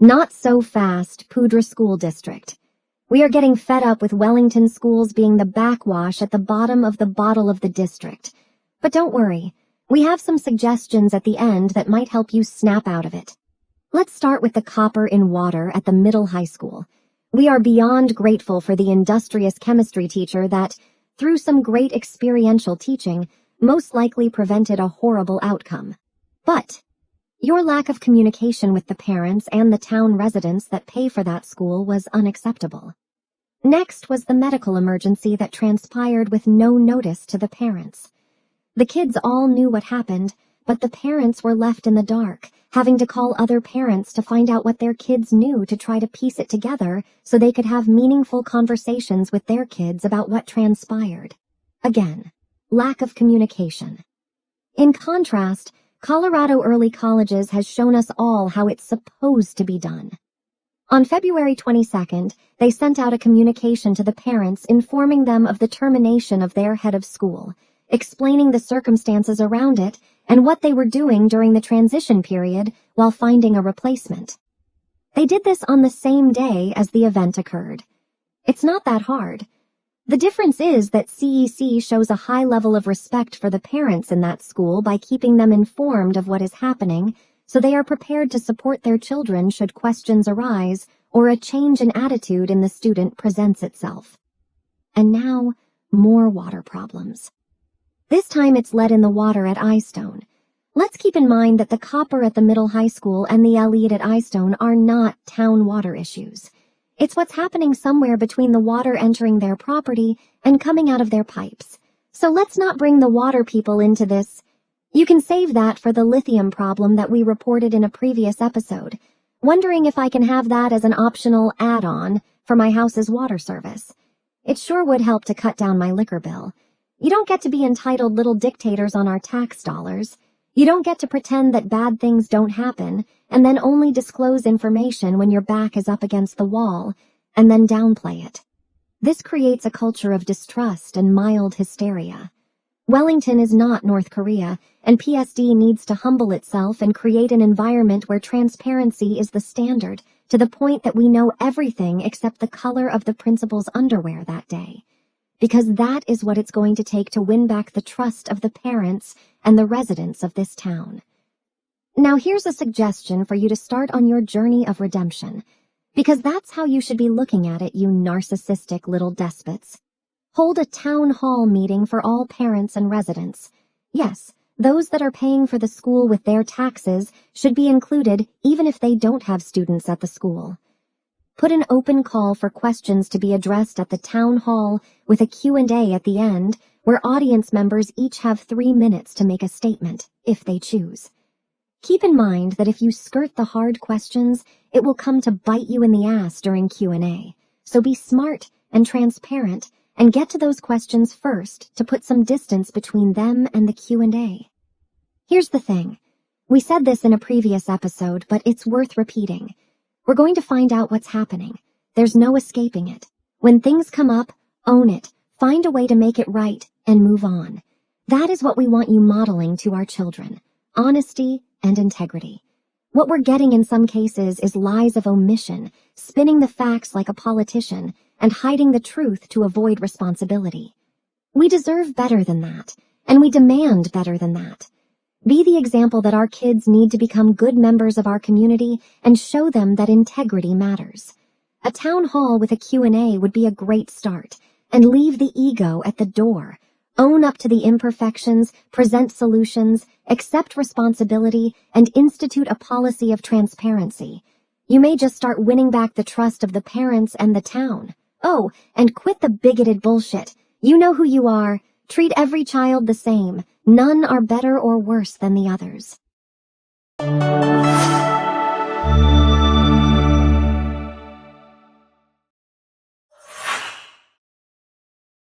Not so fast, Poudre School District. We are getting fed up with Wellington schools being the backwash at the bottom of the bottle of the district. But don't worry, we have some suggestions at the end that might help you snap out of it. Let's start with the copper in water at the middle high school. We are beyond grateful for the industrious chemistry teacher that, through some great experiential teaching, most likely prevented a horrible outcome. But your lack of communication with the parents and the town residents that pay for that school was unacceptable. Next was the medical emergency that transpired with no notice to the parents. The kids all knew what happened, but the parents were left in the dark, having to call other parents to find out what their kids knew to try to piece it together so they could have meaningful conversations with their kids about what transpired. Again, lack of communication. In contrast, Colorado Early Colleges has shown us all how it's supposed to be done. On February 22nd, they sent out a communication to the parents informing them of the termination of their head of school, explaining the circumstances around it and what they were doing during the transition period while finding a replacement. They did this on the same day as the event occurred. It's not that hard. The difference is that CEC shows a high level of respect for the parents in that school by keeping them informed of what is happening, so they are prepared to support their children should questions arise or a change in attitude in the student presents itself. And now, more water problems. This time it's lead in the water at Eyestone. Let's keep in mind that the copper at the middle high school and the lead at Eyestone are not town water issues. It's what's happening somewhere between the water entering their property and coming out of their pipes. So let's not bring the water people into this. You can save that for the lithium problem that we reported in a previous episode. Wondering if I can have that as an optional add-on for my house's water service. It sure would help to cut down my liquor bill. You don't get to be entitled little dictators on our tax dollars. You don't get to pretend that bad things don't happen and then only disclose information when your back is up against the wall and then downplay it. This creates a culture of distrust and mild hysteria. Wellington is not North Korea, and PSD needs to humble itself and create an environment where transparency is the standard, to the point that we know everything except the color of the principal's underwear that day. Because that is what it's going to take to win back the trust of the parents and the residents of this town. Now here's a suggestion for you to start on your journey of redemption, because that's how you should be looking at it, you narcissistic little despots. Hold a town hall meeting for all parents and residents. Yes, those that are paying for the school with their taxes should be included even if they don't have students at the school. Put an open call for questions to be addressed at the town hall with a Q&A at the end, where audience members each have 3 minutes to make a statement, if they choose. Keep in mind that if you skirt the hard questions, it will come to bite you in the ass during Q&A. So be smart and transparent and get to those questions first to put some distance between them and the Q&A. Here's the thing. We said this in a previous episode, but it's worth repeating. We're going to find out what's happening. There's no escaping it. When things come up, own it, find a way to make it right, and move on. That is what we want you modeling to our children. Honesty and integrity. What we're getting in some cases is lies of omission, spinning the facts like a politician, and hiding the truth to avoid responsibility. We deserve better than that, and we demand better than that. Be the example that our kids need to become good members of our community and show them that integrity matters. A town hall with a Q&A would be a great start, and leave the ego at the door. Own up to the imperfections, present solutions, accept responsibility, and institute a policy of transparency. You may just start winning back the trust of the parents and the town. Oh, and quit the bigoted bullshit. You know who you are. Treat every child the same. None are better or worse than the others.